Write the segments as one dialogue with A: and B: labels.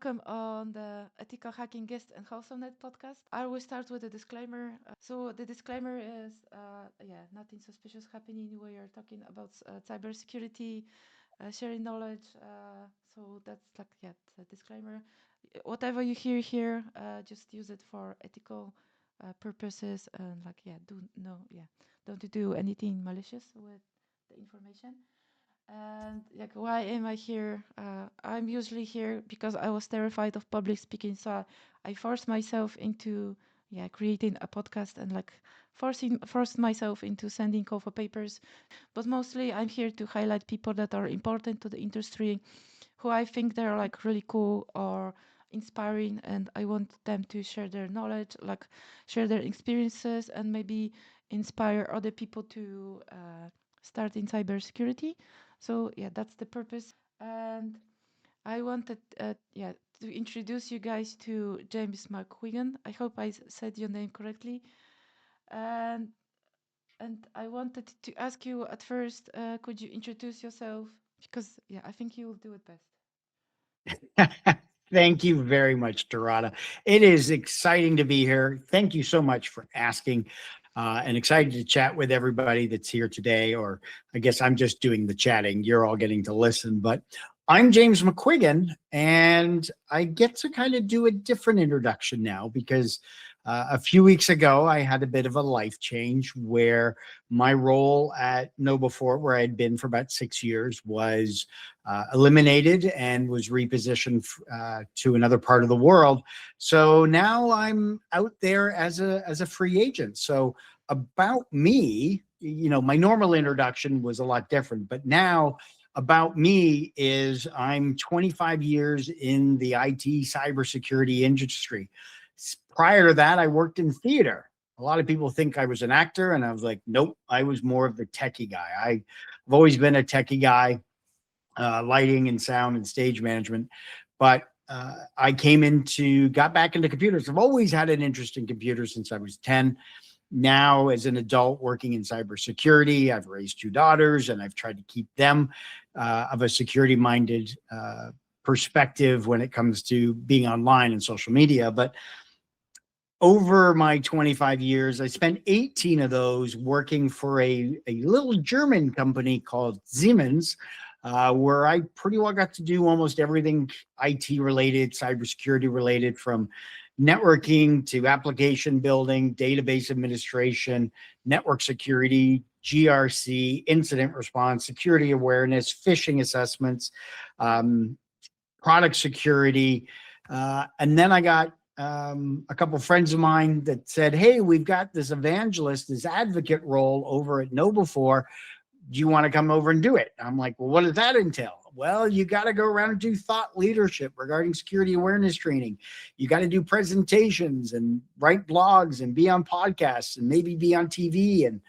A: welcome on the Ethical Hacking Guest and Wholesomeness Podcast. I will start with a disclaimer. So the disclaimer is, nothing suspicious happening. We are talking about cybersecurity, sharing knowledge. So that's the disclaimer. Whatever you hear here, just use it for ethical purposes and don't do anything malicious with the information. And why am I here? I'm usually here because I was terrified of public speaking, so I forced myself into creating a podcast and forced myself into sending call for papers. But mostly, I'm here to highlight people that are important to the industry, who I think they're really cool or inspiring, and I want them to share their knowledge, share their experiences, and maybe inspire other people to start in cybersecurity. So that's the purpose. And I wanted to introduce you guys to James McQuiggan. I hope I said your name correctly. And I wanted to ask you at first, could you introduce yourself? Because I think you will do it best.
B: Thank you very much, Dorada. It is exciting to be here. Thank you so much for asking, and excited to chat with everybody that's here today. Or I guess I'm just doing the chatting. You're all getting to listen. But I'm James McQuiggan, and I get to kind of do a different introduction now because a few weeks ago, I had a bit of a life change where my role at KnowBe4, where I had been for about 6 years, was eliminated and was repositioned to another part of the world. So now I'm out there as a free agent. So about me, my normal introduction was a lot different, but now about me is I'm 25 years in the IT cybersecurity industry. Prior to that, I worked in theater. A lot of people think I was an actor, and I was like, nope, I was more of the techie guy. I've always been a techie guy, lighting and sound and stage management. But I got back into computers. I've always had an interest in computers since I was 10. Now, as an adult working in cybersecurity, I've raised 2 daughters, and I've tried to keep them of a security-minded perspective when it comes to being online and social media. But over my 25 years, I spent 18 of those working for a little German company called Siemens, where I pretty well got to do almost everything IT related, cybersecurity related, from networking to application building, database administration, network security, GRC, incident response, security awareness, phishing assessments, product security. And then I got a couple of friends of mine that said, hey, we've got this evangelist, this advocate role over at KnowBe4. Do you want to come over and do it? I'm like, well, what does that entail? Well, you got to go around and do thought leadership regarding security awareness training. You got to do presentations and write blogs and be on podcasts and maybe be on TV and,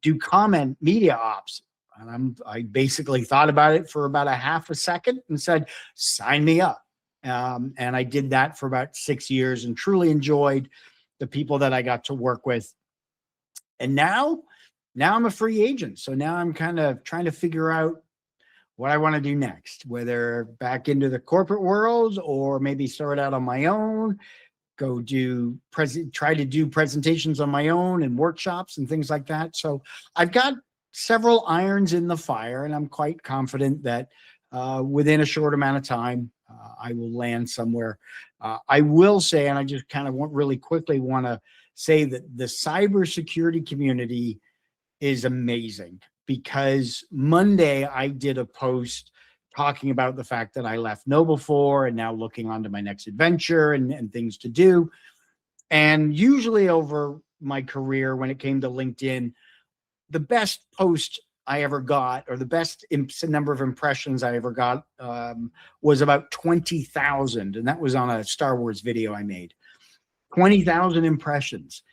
B: do comment media ops. And I basically thought about it for about a half a second and said, sign me up. And I did that for about 6 years and truly enjoyed the people that I got to work with. And now I'm a free agent. So now I'm kind of trying to figure out what I want to do next, whether back into the corporate world or maybe start out on my own, try to do presentations on my own and workshops and things like that. So I've got several irons in the fire, and I'm quite confident that within a short amount of time, I will land somewhere. I will say, and I just kind of really quickly want to say that the cybersecurity community is amazing, because Monday I did a post talking about the fact that I left KnowBe4 and now looking on to my next adventure and things to do. And usually over my career, when it came to LinkedIn, the best post I ever got, or the best number of impressions I ever got, was about 20,000. And that was on a Star Wars video I made. 20,000 impressions.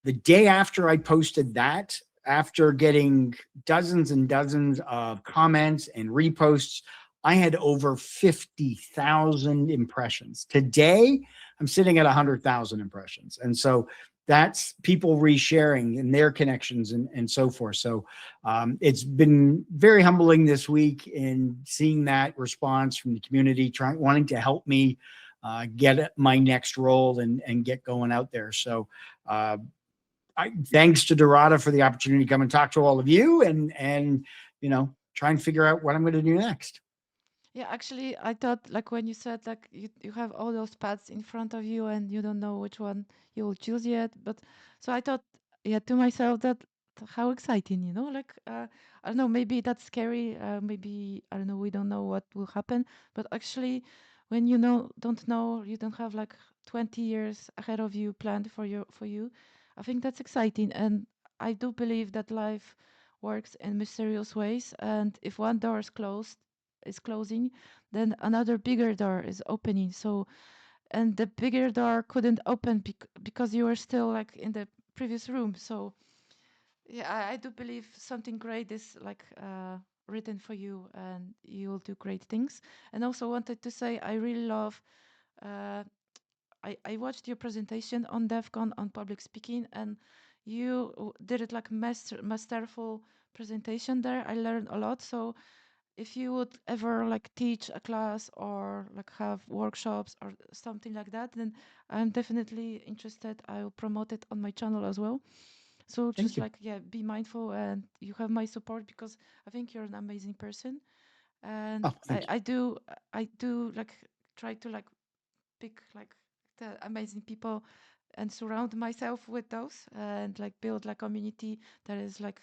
B: The day after I posted that, after getting dozens and dozens of comments and reposts, I had over 50,000 impressions. Today, I'm sitting at 100,000 impressions. And so that's people resharing and their connections and so forth. So it's been very humbling this week in seeing that response from the community, wanting to help me get my next role and get going out there. So thanks to Dorada for the opportunity to come and talk to all of you and try and figure out what I'm going to do next.
A: Yeah, actually, I thought like when you said like you have all those paths in front of you and you don't know which one you will choose yet. But so I thought, yeah, to myself that how exciting, like I don't know, maybe that's scary. Maybe I don't know, we don't know what will happen. But actually, when don't know, you don't have like 20 years ahead of you planned for you. I think that's exciting, and I do believe that life works in mysterious ways. And if one door is closing, then another bigger door is opening. So, and the bigger door couldn't open because you were still like in the previous room. So, yeah, I do believe something great is like written for you, and you will do great things. And also wanted to say I really love. Uh, I watched your presentation on DEFCON on public speaking, and you did it like masterful presentation there. I learned a lot. So if you would ever like teach a class or like have workshops or something like that, then I'm definitely interested. I will promote it on my channel as well. So
B: Thank
A: just
B: you.
A: like, yeah, be mindful, and you have my support because I think you're an amazing person. And
B: Oh, thank you.
A: I do like try to like pick like the amazing people and surround myself with those, and like build like community that is like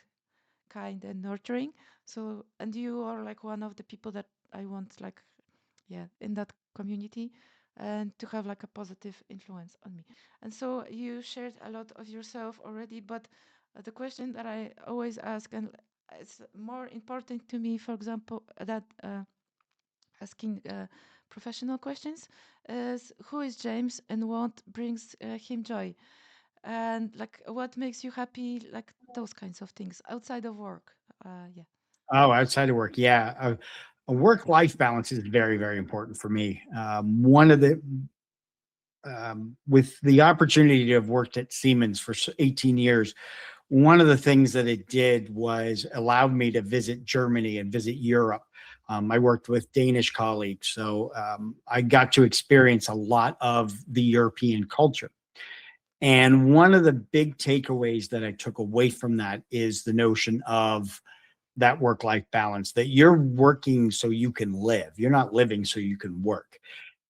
A: kind and nurturing. So, and you are like one of the people that I want, like, yeah, in that community, and to have like a positive influence on me. And so you shared a lot of yourself already, but the question that I always ask, and it's more important to me, for example, that asking professional questions, is who is James and what brings him joy? And like what makes you happy, like those kinds of things outside of work. Yeah.
B: Oh, outside of work, yeah. A work-life balance is very, very important for me. One of the with the opportunity to have worked at Siemens for 18 years, one of the things that it did was allowed me to visit Germany and visit Europe. I worked with Danish colleagues, so I got to experience a lot of the European culture. And one of the big takeaways that I took away from that is the notion of that work life balance, that you're working so you can live. You're not living so you can work.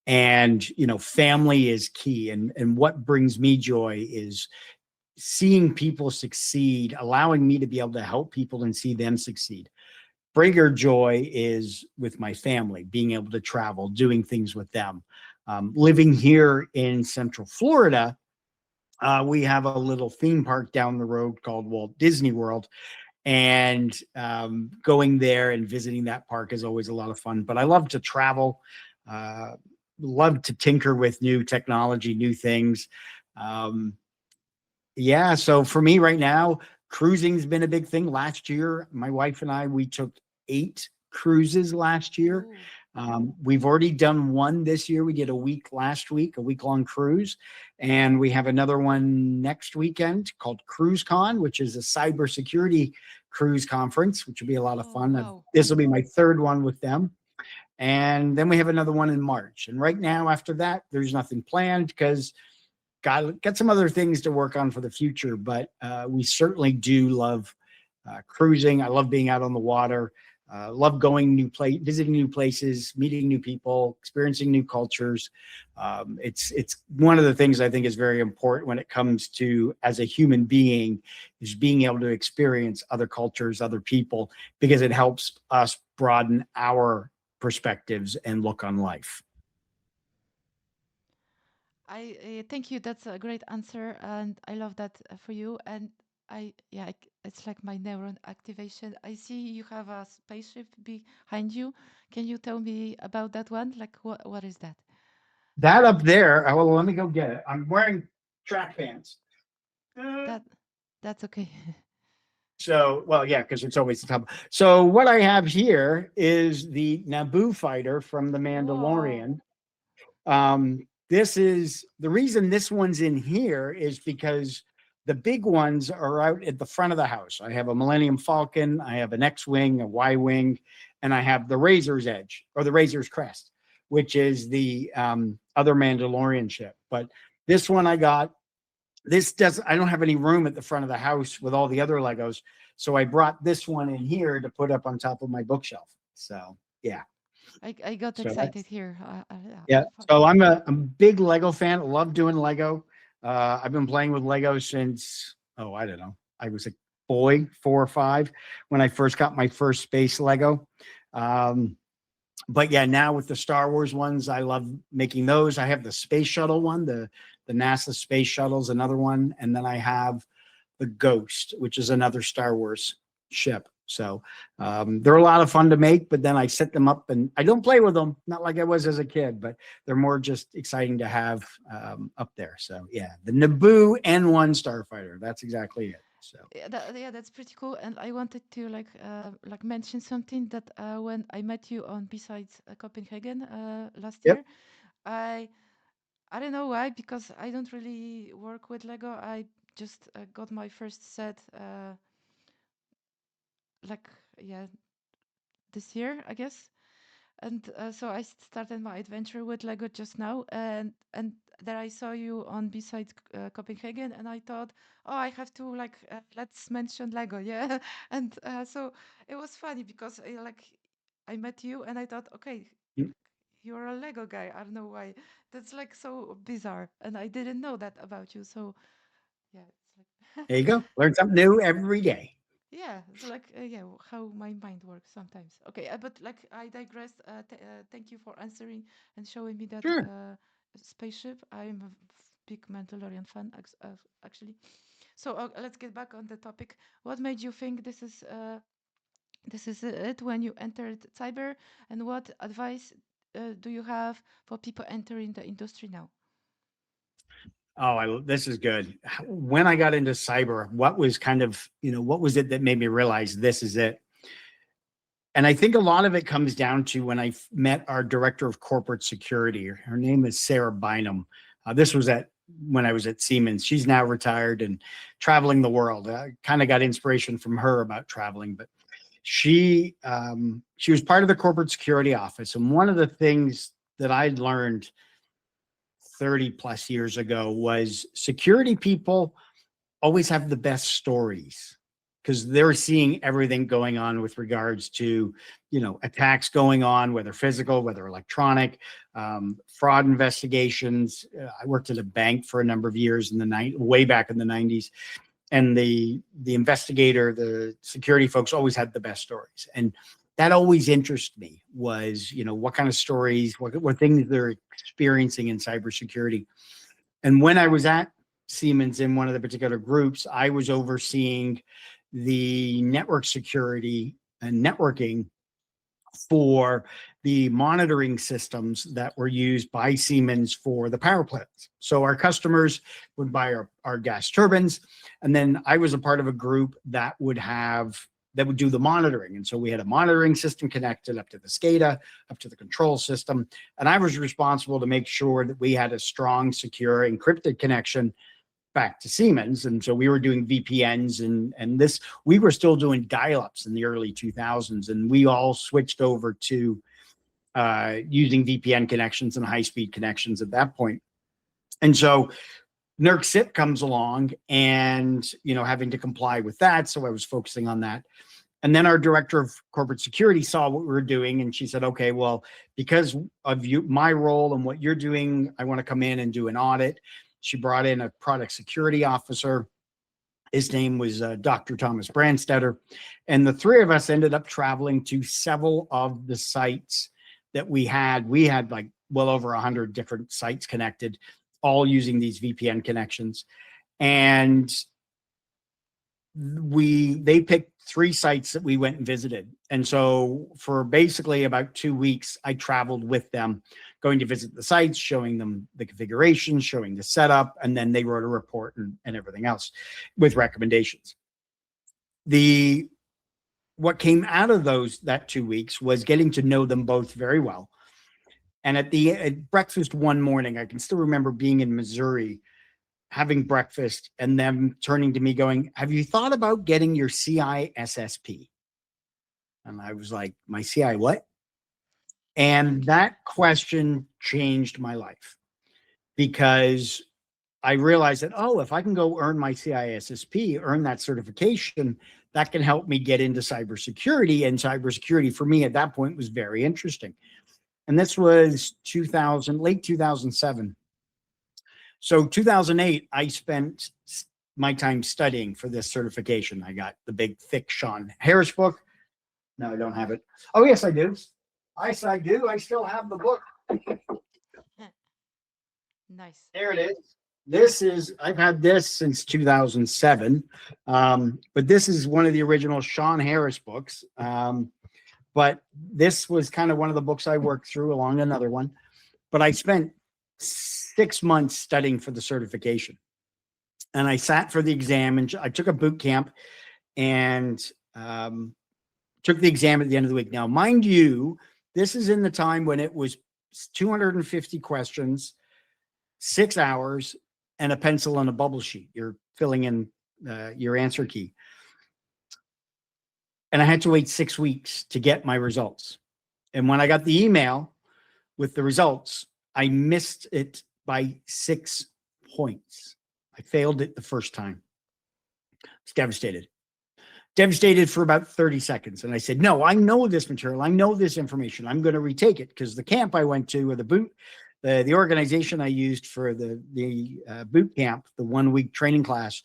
B: And, family is key. And what brings me joy is seeing people succeed, allowing me to be able to help people and see them succeed. Bigger joy is with my family, being able to travel, doing things with them. Living here in Central Florida, we have a little theme park down the road called Walt Disney World. And going there and visiting that park is always a lot of fun. But I love to travel, uh, love to tinker with new technology, new things. Um, yeah, so for me right now, cruising's been a big thing. Last year, my wife and I, we took 8 cruises last year.
A: Ooh.
B: We've already done one this year. We did a week last week, a week-long cruise, and we have another one next weekend called CruiseCon, which is a cybersecurity cruise conference, which will be a lot of
A: Oh,
B: fun.
A: wow.
B: This will be my third one with them. And then we have another one in March. And right now, after that, there's nothing planned because got some other things to work on for the future. But we certainly do love cruising. I love being out on the water. Love going visiting new places, meeting new people, experiencing new cultures. It's one of the things I think is very important when it comes to as a human being is being able to experience other cultures, other people, because it helps us broaden our perspectives and look on life.
A: I thank you. That's a great answer, and I love that for you. And it's like my neuron activation. I see you have a spaceship behind you. Can you tell me about that one? Like, what is that?
B: That up there, well, let me go get it. I'm wearing track pants.
A: That that's okay.
B: So, well, yeah, because it's always the top. So, what I have here is the Naboo fighter from The
A: Whoa.
B: Mandalorian. This is the reason this one's in here is because The big ones are out at the front of the house. I have a Millennium Falcon, I have an X-Wing, a Y-Wing, and I have the Razor's Edge or the Razor's Crest, which is the other Mandalorian ship. But this one I got, I don't have any room at the front of the house with all the other Legos. So I brought this one in here to put up on top of my bookshelf. So yeah.
A: I got
B: So
A: excited here.
B: yeah. So I'm a big Lego fan. I love doing Lego. I've been playing with Lego since, I don't know. I was a boy, 4 or 5, when I first got my first space Lego. But yeah, now with the Star Wars ones, I love making those. I have the space shuttle one, the NASA space shuttle's another one. And then I have the Ghost, which is another Star Wars ship. So they're a lot of fun to make, but then I set them up and I don't play with them, not like I was as a kid, but they're more just exciting to have up there. So yeah, the Naboo N1 Starfighter, that's exactly it. So
A: yeah, that's pretty cool. And I wanted to like mention something that when I met you on besides Copenhagen last
B: yep.
A: year, I I don't know why, because I don't really work with Lego. I just got my first set like yeah this year, I guess. And so I started my adventure with Lego just now, and there I saw you on beside Copenhagen, and I thought, oh, I have to like let's mention Lego, yeah. And so it was funny because I met you, and I thought, okay,
B: Mm,
A: you're a Lego guy. I don't know why. That's like so bizarre, and I didn't know that about you. So yeah, it's like
B: there you go. Learn something new every day.
A: yeah, it's like yeah, how my mind works sometimes. Okay, but like I digress. Thank you for answering and showing me that
B: Sure.
A: spaceship. I'm a big Mandalorian fan, actually. So let's get back on the topic. What made you think this is it when you entered cyber, and what advice do you have for people entering the industry now?
B: This is good. When I got into cyber, what was kind of, what was it that made me realize this is it? And I think a lot of it comes down to when I met our director of corporate security. Her name is Sarah Bynum. This was when I was at Siemens. She's now retired and traveling the world. I kind of got inspiration from her about traveling, but she was part of the corporate security office. And one of the things that I learned 30 plus years ago was security people always have the best stories because they're seeing everything going on with regards to, attacks going on, whether physical, whether electronic, fraud investigations. I worked at a bank for a number of years way back in the 90s. And the investigator, the security folks always had the best stories. And that always interested me was, what kind of stories, what things they're experiencing in cybersecurity. And when I was at Siemens in one of the particular groups, I was overseeing the network security and networking for the monitoring systems that were used by Siemens for the power plants. So our customers would buy our gas turbines, and then I was a part of a group that would do the monitoring. And so we had a monitoring system connected up to the SCADA, up to the control system. And I was responsible to make sure that we had a strong, secure, encrypted connection back to Siemens. And so we were doing VPNs and we were still doing dial-ups in the early 2000s. And we all switched over to using VPN connections and high-speed connections at that point. And so NERC-CIP comes along and, having to comply with that. So I was focusing on that. And then our director of corporate security saw what we were doing. And she said, okay, well, because of my role and what you're doing, I want to come in and do an audit. She brought in a product security officer. His name was Dr. Thomas Brandstetter. And the three of us ended up traveling to several of the sites that we had. We had like well over 100 different sites connected, all using these VPN connections. And they picked 3 sites that we went and visited. And so for basically about 2 weeks, I traveled with them, going to visit the sites, showing them the configuration, showing the setup, and then they wrote a report and everything else with recommendations. What came out of that 2 weeks was getting to know them both very well. And at breakfast one morning, I can still remember being in Missouri, having breakfast, and them turning to me going, have you thought about getting your CISSP? And I was like, my CI what? And that question changed my life, because I realized that, oh, if I can go earn my CISSP, earn that certification, that can help me get into cybersecurity. And cybersecurity for me at that point was very interesting. And this was late 2007. So 2008, I spent my time studying for this certification. I got the big, thick Sean Harris book. No, I don't have it. Oh, yes, I do. I do. I still have the book.
A: Nice.
B: There it is. I've had this since 2007. But this is one of the original Sean Harris books. But this was kind of one of the books I worked through along another one. But I spent 6 months studying for the certification. And I sat for the exam, and I took a boot camp and took the exam at the end of the week. Now, mind you, this is in the time when it was 250 questions, 6 hours, and a pencil and a bubble sheet. You're filling in your answer key. And I had to wait 6 weeks to get my results. And when I got the email with the results, I missed it by 6 points. I failed it the first time. I was devastated for about 30 seconds. And I said, no, I know this material. I know this information. I'm going to retake it, because the camp I went to, or the organization I used for the boot camp, the 1 week training class,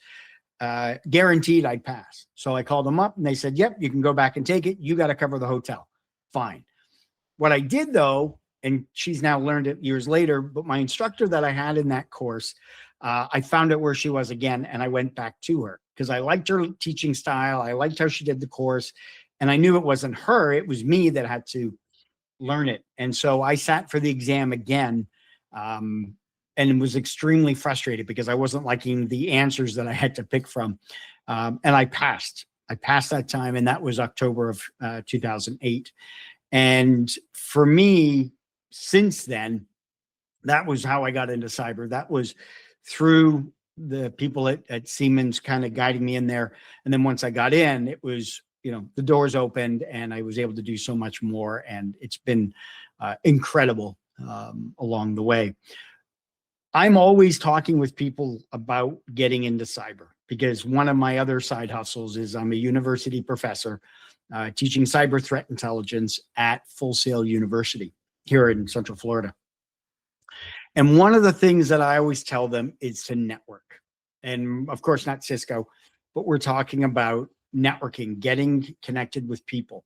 B: guaranteed I'd pass. So I called them up and they said, yep, you can go back and take it. You got to cover the hotel. Fine. What I did though, and she's now learned it years later, but my instructor that I had in that course, I found out where she was again, and I went back to her because I liked her teaching style. I liked how she did the course, and I knew it wasn't her. It was me that had to learn it. And so I sat for the exam again, and was extremely frustrated because I wasn't liking the answers that I had to pick from. And I passed that time, and that was October of 2008. And for me, since then, that was how I got into cyber. That was through the people at Siemens kind of guiding me in there. And then once I got in, it was, the doors opened and I was able to do so much more. And it's been incredible along the way. I'm always talking with people about getting into cyber, because one of my other side hustles is I'm a university professor teaching cyber threat intelligence at Full Sail University here in Central Florida. And one of the things that I always tell them is to network. And of course, not Cisco, but we're talking about networking, getting connected with people,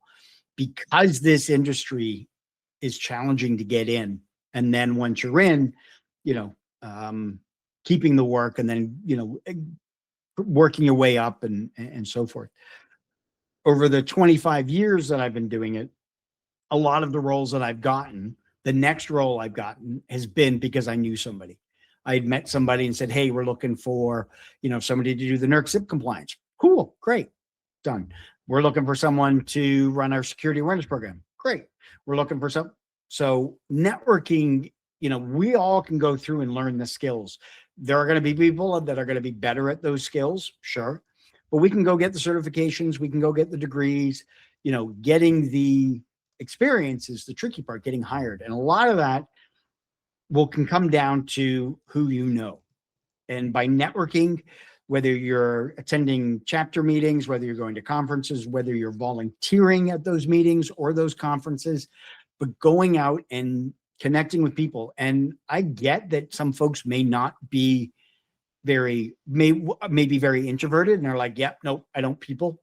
B: because this industry is challenging to get in. And then once you're in, keeping the work, and then, working your way up and so forth. Over the 25 years that I've been doing it, a lot of the roles that I've gotten, the next role I've gotten has been because I knew somebody. I had met somebody and said, hey, we're looking for, somebody to do the NERC SIP compliance. Cool, great, done. We're looking for someone to run our security awareness program. Great. We're looking for so networking, we all can go through and learn the skills. There are going to be people that are going to be better at those skills, sure. But we can go get the certifications. We can go get the degrees. Getting the experience is the tricky part, getting hired. And a lot of that can come down to who you know. And by networking, whether you're attending chapter meetings, whether you're going to conferences, whether you're volunteering at those meetings or those conferences, but going out and connecting with people. And I get that some folks may not be may be very introverted, and they're like, yep, nope, I don't people.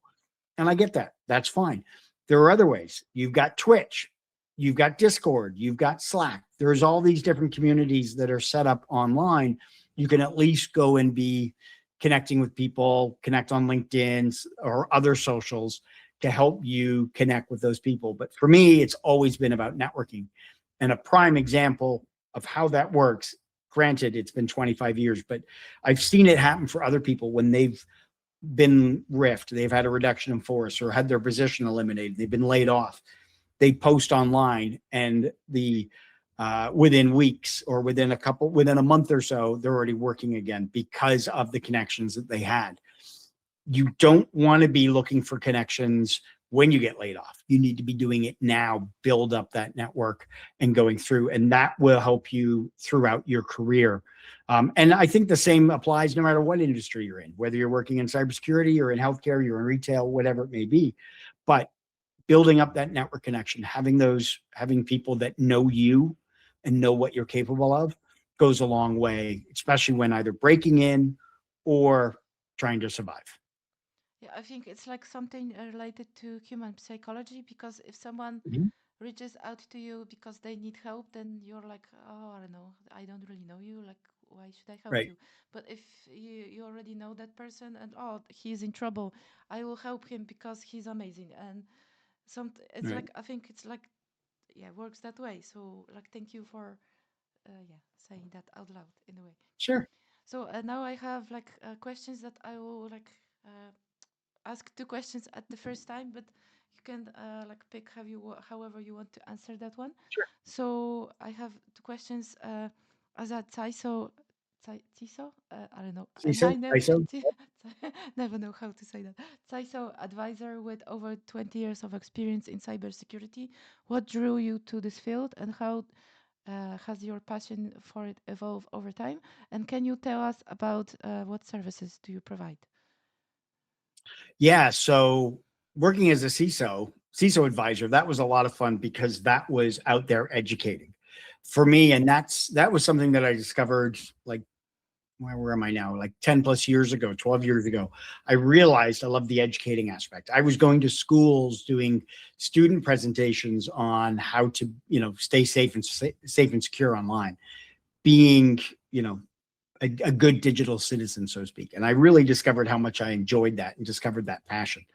B: And I get that. That's fine. There are other ways. You've got Twitch, you've got Discord, you've got Slack. There's all these different communities that are set up online. You can at least go and be connecting with people, connect on LinkedIn or other socials to help you connect with those people. But for me, it's always been about networking. And a prime example of how that works, granted, it's been 25 years, but I've seen it happen for other people when they've been riffed, they've had a reduction in force or had their position eliminated, they've been laid off. They post online, and the within weeks or within a month or so, they're already working again because of the connections that they had. You don't want to be looking for connections when you get laid off. You need to be doing it now, build up that network and going through, and that will help you throughout your career. And I think the same applies no matter what industry you're in, whether you're working in cybersecurity or in healthcare, you're in retail, whatever it may be. But building up that network connection, having people that know you and know what you're capable of goes a long way, especially when either breaking in or trying to survive.
A: Yeah, I think it's like something related to human psychology, because if someone
B: Mhm.
A: reaches out to you because they need help, then you're like, oh, I don't know, I don't really know you. Like, why should I help
B: Right.
A: you? But if you already know that person and, oh, he's in trouble, I will help him because he's amazing. And it's
B: Right.
A: like, I think it's like, yeah, works that way. So, like, thank you for, yeah, saying that out loud in a way.
B: Sure.
A: So now I have like questions that I will like ask two questions at the first time, but you can like pick however you want to answer that one.
B: Sure.
A: So I have two questions as a CISO, CISO, I don't know, and
B: CISO,
A: I know
B: ISO.
A: never know how to say that. CISO advisor with over 20 years of experience in cybersecurity. What drew you to this field, and how has your passion for it evolved over time? And can you tell us about what services do you provide?
B: Yeah. So working as a CISO advisor, that was a lot of fun because that was out there educating for me. And that was something that I discovered like, where am I now? Like 10 plus years ago, 12 years ago, I realized I love the educating aspect. I was going to schools doing student presentations on how to, stay safe and secure online, being, a good digital citizen, so to speak. And I really discovered how much I enjoyed that and discovered that passion.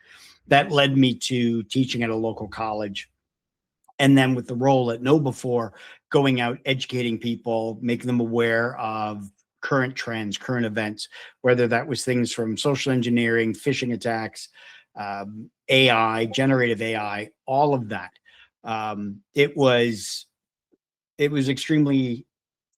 B: That led me to teaching at a local college. And then with the role at KnowBe4, going out, educating people, making them aware of current trends, current events, whether that was things from social engineering, phishing attacks, AI, generative AI, all of that. It was extremely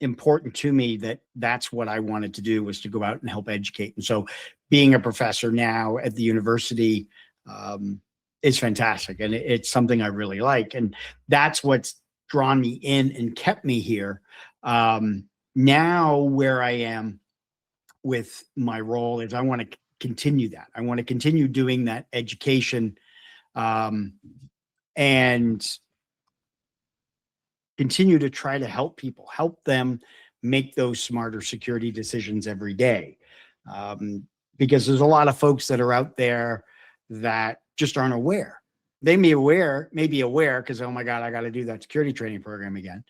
B: important to me that that's what I wanted to do, was to go out and help educate. And so being a professor now at the university um, is fantastic. And it's something I really like. And that's what's drawn me in and kept me here. Now, where I am with my role is I want to continue that. I want to continue doing that education um, and continue to try to help them make those smarter security decisions every day. Um, because there's a lot of folks that are out there that just aren't aware. They may be aware because, oh my God, I got to do that security training program again.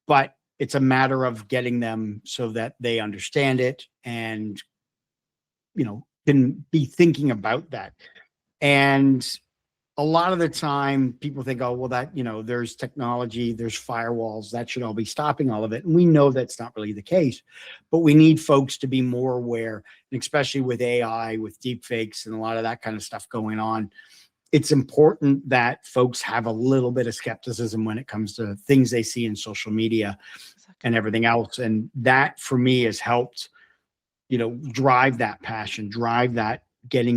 B: But it's a matter of getting them so that they understand it and, can be thinking about that. And a lot of the time people think, oh, well, that, there's technology, there's firewalls, that should all be stopping all of it. And we know that's not really the case, but we need folks to be more aware, and especially with AI, with deep fakes and a lot of that kind of stuff going on. It's important that folks have a little bit of skepticism when it comes to things they see in social media and
A: Exactly.
B: everything else. And that for me has helped, drive that passion, drive that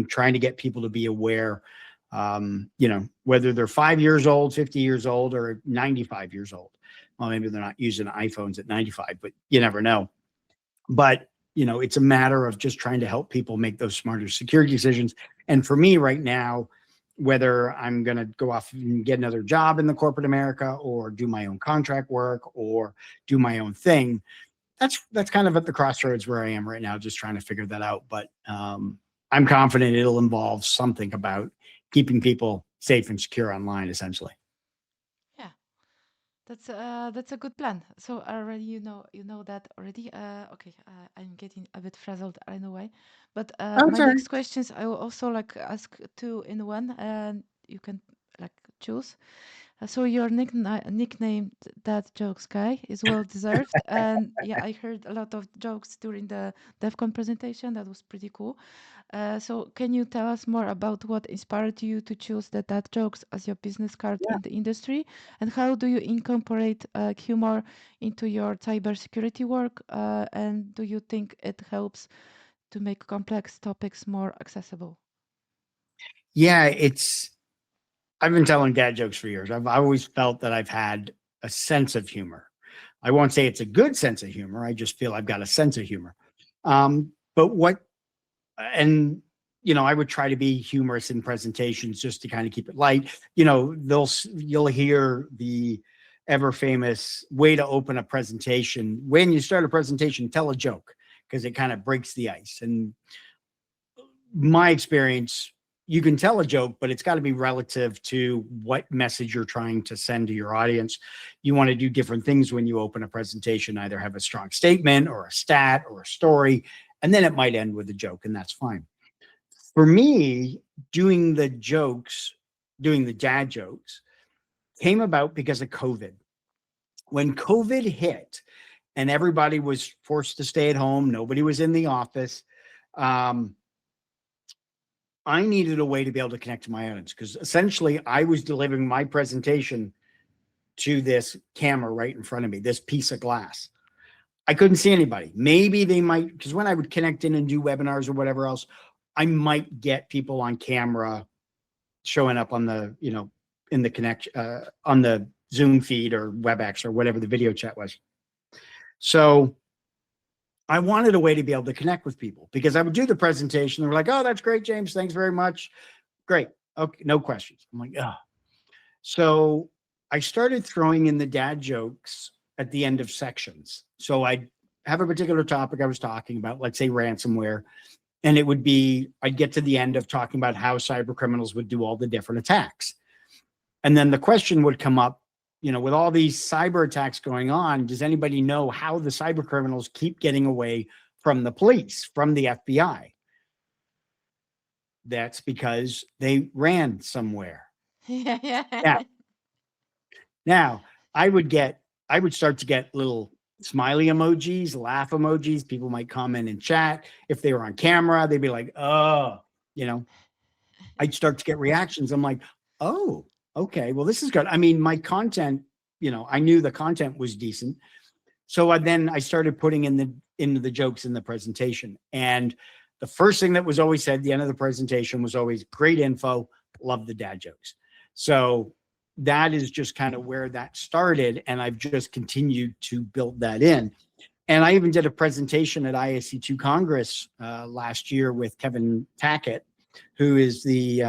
B: trying to get people to be aware, whether they're 5 years old, 50 years old, or 95 years old. Well, maybe they're not using iPhones at 95, but you never know. But, it's a matter of just trying to help people make those smarter security decisions. And for me right now, whether I'm going to go off and get another job in the corporate America or do my own contract work or do my own thing, that's kind of at the crossroads where I am right now, just trying to figure that out. But I'm confident it'll involve something about keeping people safe and secure online, essentially.
A: Yeah, that's a good plan. So already you know that already. Okay, I'm getting a bit frazzled. I know why, but
B: Oh,
A: my
B: sorry.
A: next questions I will also like ask two in one, and you can like choose. So your nickname, that jokes guy, is well deserved. And yeah, I heard a lot of jokes during the DEFCON presentation. That was pretty cool. So can you tell us more about what inspired you to choose the dad jokes as your business card in the industry, and how do you incorporate humor into your cybersecurity work? And do you think it helps to make complex topics more accessible?
B: Yeah, I've been telling dad jokes for years. I've always felt that I've had a sense of humor. I won't say it's a good sense of humor. I just feel I've got a sense of humor. But what, and I would try to be humorous in presentations just to kind of keep it light. You'll hear the ever famous way to open a presentation. When you start a presentation, tell a joke because it kind of breaks the ice. And my experience, you can tell a joke, but it's got to be relative to what message you're trying to send to your audience. You want to do different things when you open a presentation, either have a strong statement or a stat or a story, and then it might end with a joke, and that's fine. For me, doing the dad jokes came about because of COVID. When COVID hit and everybody was forced to stay at home, nobody was in the office, I needed a way to be able to connect to my audience because essentially I was delivering my presentation to this camera right in front of me, this piece of glass. I couldn't see anybody. Maybe they might, because when I would connect in and do webinars or whatever else, I might get people on camera showing up on the, in the connection, on the Zoom feed or WebEx or whatever the video chat was. So I wanted a way to be able to connect with people because I would do the presentation. They were like, "Oh, that's great, James. Thanks very much. Great. Okay. No questions." I'm like, "Oh." So I started throwing in the dad jokes at the end of sections. So I'd have a particular topic I was talking about, let's say ransomware. And it would be, I'd get to the end of talking about how cyber criminals would do all the different attacks. And then the question would come up, with all these cyber attacks going on, does anybody know how the cyber criminals keep getting away from the police, from the FBI? That's because they ran somewhere.
A: Yeah.
B: Now, I would start to get little smiley emojis, laugh emojis. People might comment in chat. If they were on camera, they'd be like, "Oh," I'd start to get reactions. I'm like, "Oh, okay, well, this is good." I mean, my content, I knew the content was decent. So I started putting into the jokes in the presentation. And the first thing that was always said at the end of the presentation was always, "Great info, love the dad jokes." So that is just kind of where that started. And I've just continued to build that in. And I even did a presentation at ISC2 Congress last year with Kevin Tackett, who is the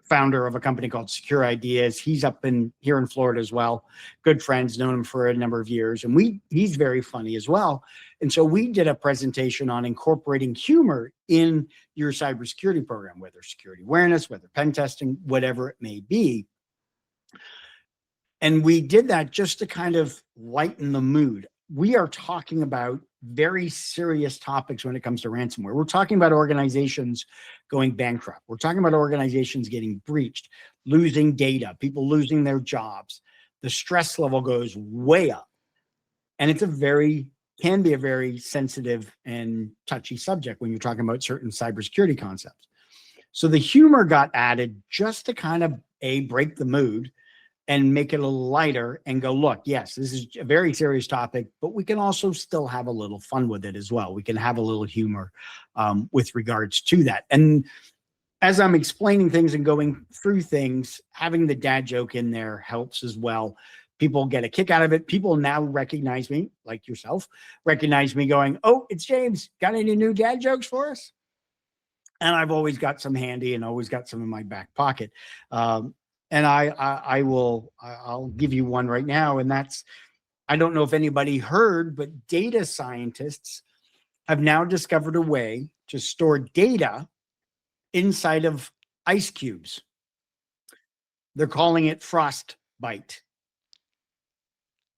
B: founder of a company called Secure Ideas. He's up here in Florida as well. Good friends, known him for a number of years. And he's very funny as well. And so we did a presentation on incorporating humor in your cybersecurity program, whether security awareness, whether pen testing, whatever it may be. And we did that just to kind of lighten the mood. We are talking about very serious topics when it comes to ransomware. We're talking about organizations going bankrupt. We're talking about organizations getting breached, losing data, people losing their jobs. The stress level goes way up. And can be a very sensitive and touchy subject when you're talking about certain cybersecurity concepts. So the humor got added just to kind of break the mood and make it a little lighter and go, look, yes, this is a very serious topic, but we can also still have a little fun with it as well. We can have a little humor with regards to that. And as I'm explaining things and going through things, having the dad joke in there helps as well. People get a kick out of it. People now recognize me, like yourself, recognize me going, "Oh, it's James. Got any new dad jokes for us?" And I've always got some handy and always got some in my back pocket. And I'll give you one right now. And that's, I don't know if anybody heard, but data scientists have now discovered a way to store data inside of ice cubes. They're calling it frostbite.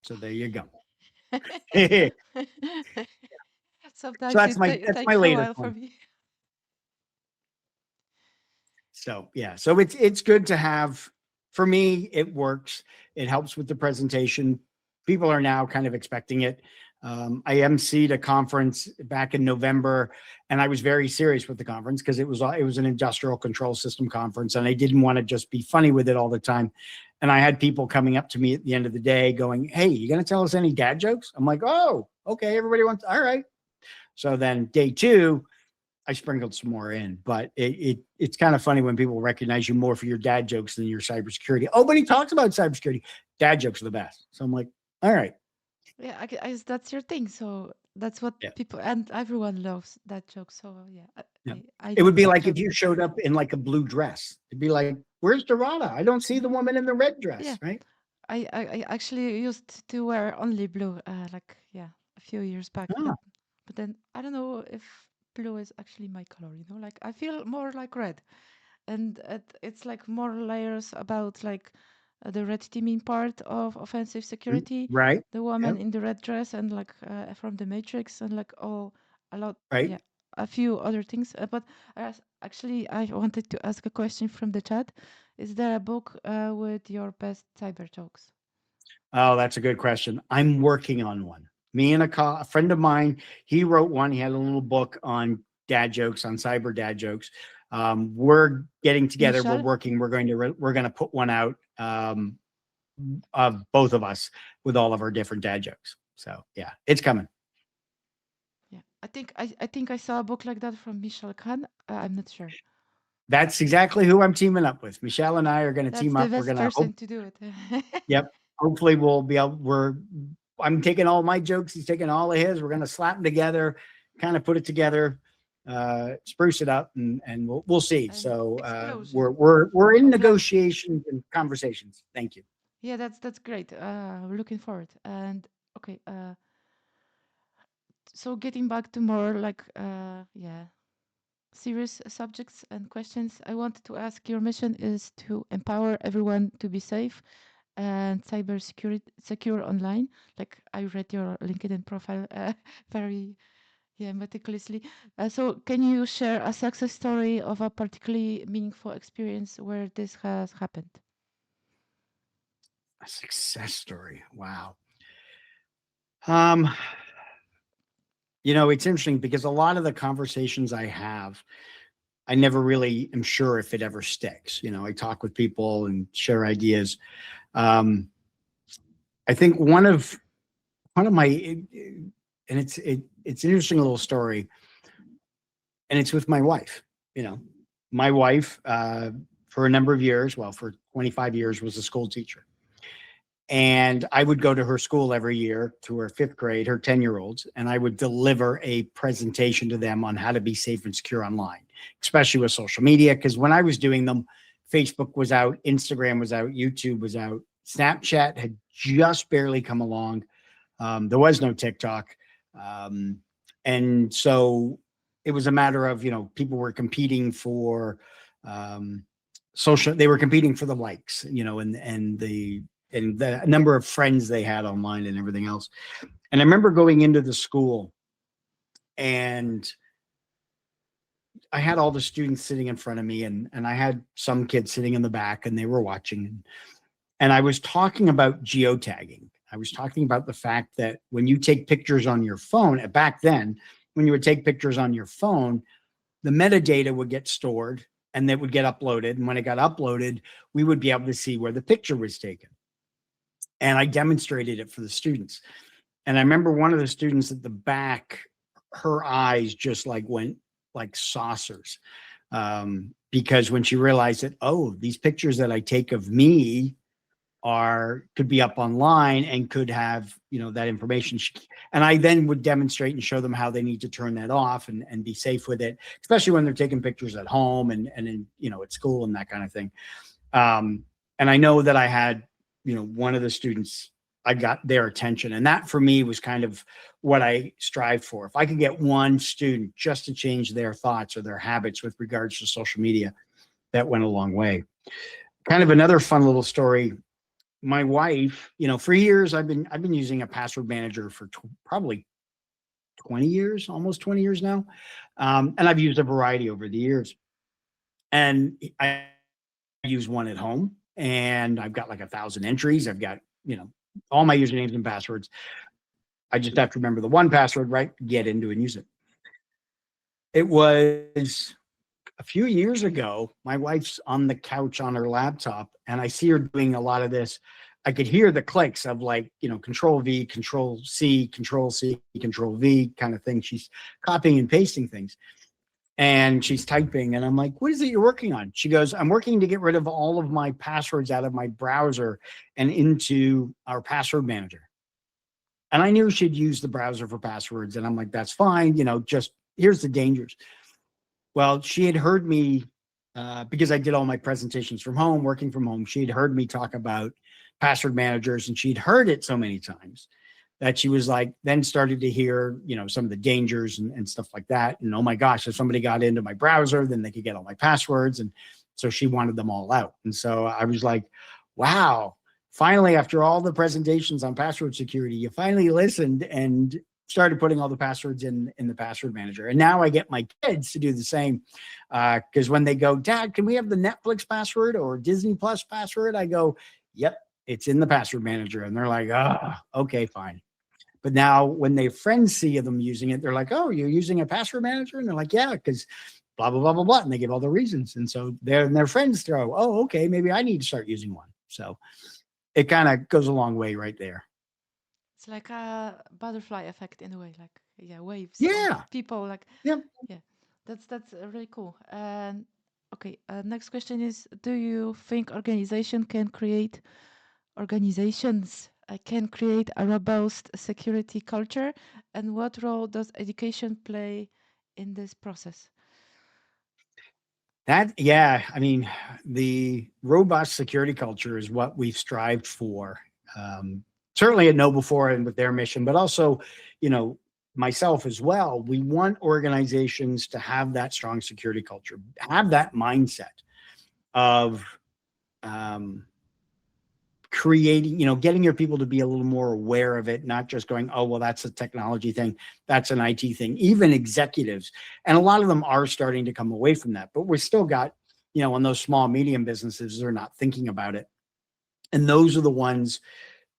B: So there you go.
A: Sometimes
B: So that's
A: it
B: that's my
A: takes a
B: latest
A: while for
B: one.
A: me.
B: So yeah, so it's good to have. For me, it works. It helps with the presentation. People are now kind of expecting it. I emceed a conference back in November, and I was very serious with the conference because it was an industrial control system conference, and I didn't want to just be funny with it all the time. And I had people coming up to me at the end of the day going, "Hey, you going to tell us any dad jokes?" I'm like, "Oh, okay, everybody wants, all right." So then day two, I sprinkled some more in, but it's kind of funny when people recognize you more for your dad jokes than your cybersecurity. Oh, but he talks about cybersecurity. Dad jokes are the best. So I'm like, all right.
A: Yeah, that's your thing. So that's what
B: Yeah.
A: people and everyone loves that joke. So yeah,
B: Yeah.
A: I
B: It would
A: love
B: be
A: that
B: like if
A: joke.
B: you showed up in like a blue dress. It'd be like, where's Dorada? I don't see the woman in the red
A: Yeah,
B: dress, right?
A: I actually used to wear only blue, like yeah, a few years back.
B: Ah,
A: But then I don't know if blue is actually my color. Like I feel more like red, and it's like more layers about like the red teaming part of offensive security,
B: right.
A: the woman
B: Yep.
A: in the red dress, and like from the Matrix, and like a lot,
B: Right.
A: yeah, a few other things. But actually, I wanted to ask a question from the chat. Is there a book with your best cyber jokes?
B: Oh, that's a good question. I'm working on one. Me and a friend of mine, he wrote one. He had a little book on dad jokes, on cyber dad jokes. We're getting together. We're
A: Michelle?
B: working. We're going to put one out of both of us with all of our different dad jokes. So yeah, it's coming.
A: Yeah, I think I saw a book like that from Michelle Khan. I'm not sure.
B: That's exactly who I'm teaming up with. Michelle and I are going to
A: That's
B: team
A: the
B: up. We're
A: best
B: going to
A: person
B: hope.
A: to do it.
B: Yep. Hopefully we'll be able. I'm taking all my jokes. He's taking all of his. We're going to slap them together, kind of put it together, spruce it up, and we'll see.
A: An
B: So
A: explosion
B: we're in
A: of laughter.
B: negotiations and conversations. Thank you.
A: Yeah, that's great. We're looking forward. And okay, so getting back to more like yeah, serious subjects and questions, I wanted to ask, your mission is to empower everyone to be safe and secure online. Like I read your LinkedIn profile very meticulously. So can you share a success story of a particularly meaningful experience where this has happened?
B: A success story. Wow. Um, it's interesting because a lot of the conversations I have, I never really am sure if it ever sticks. I talk with people and share ideas. Um, I think one of my and it's an interesting little story, and it's with my wife. You know, my wife for a number of years, well, for 25 years, was a school teacher, and I would go to her school every year to her fifth grade, her 10-year-olds, and I would deliver a presentation to them on how to be safe and secure online, especially with social media. Because when I was doing them, Facebook was out, Instagram was out, YouTube was out, Snapchat had just barely come along. There was no TikTok. And so it was a matter of, people were competing for um, they were competing for the likes, and the number of friends they had online and everything else. And I remember going into the school, and I had all the students sitting in front of me, and I had some kids sitting in the back, and they were watching. And I was talking about geotagging. I was talking about the fact that when you take pictures on your phone, back then, when you would take pictures on your phone, the metadata would get stored and it would get uploaded. And when it got uploaded, we would be able to see where the picture was taken. And I demonstrated it for the students. And I remember one of the students at the back, her eyes just like went like saucers, because when she realized that, oh, these pictures that I take of me could be up online and could have that information, and I then would demonstrate and show them how they need to turn that off and be safe with it, especially when they're taking pictures at home and in at school and that kind of thing. And I know that I had one of the students, I got their attention, and that for me was kind of what I strive for. If I could get one student just to change their thoughts or their habits with regards to social media, that went a long way. Kind of another fun little story. My wife, for years, I've been using a password manager for probably 20 years, almost 20 years now. And I've used a variety over the years. And I use one at home, and I've got like 1,000 entries. I've got, all my usernames and passwords. I just have to remember the one password, right? Get into and use it. It was a few years ago. My wife's on the couch on her laptop, and I see her doing a lot of this. I could hear the clicks of like, Control V, Control C, Control C, Control V kind of thing. She's copying and pasting things. And she's typing, and I'm like, what is it you're working on? She goes, I'm working to get rid of all of my passwords out of my browser and into our password manager. And I knew she'd use the browser for passwords. And I'm like, that's fine. Just here's the dangers. Well, she had heard me, because I did all my presentations from home, working from home. She had heard me talk about password managers, and she'd heard it so many times that she was like, then started to hear, some of the dangers and stuff like that. And oh my gosh, if somebody got into my browser, then they could get all my passwords. And so she wanted them all out. And so I was like, wow, finally, after all the presentations on password security, you finally listened and started putting all the passwords in the password manager. And now I get my kids to do the same. Because when they go, Dad, can we have the Netflix password or Disney Plus password? I go, yep, it's in the password manager. And they're like, okay, fine. But now when their friends see them using it, they're like, oh, you're using a password manager? And they're like, yeah, because blah, blah, blah, blah, blah. And they give all the reasons. And so their friends throw, oh, okay, maybe I need to start using one. So it kind of goes a long way right there.
A: It's like a butterfly effect in a way, like waves
B: Yeah.
A: of people. Like
B: Yeah.
A: that's really cool. And okay, next question is: do you think organizations can create a robust security culture, and what role does education play in this process?
B: I mean, the robust security culture is what we've strived for. Certainly at Know Before and with their mission, but also, myself as well. We want organizations to have that strong security culture, have that mindset of creating, getting your people to be a little more aware of it, not just going, oh, well, that's a technology thing, that's an IT thing. Even executives, and a lot of them are starting to come away from that, but we're still got, on those small, medium businesses, they're not thinking about it. And those are the ones,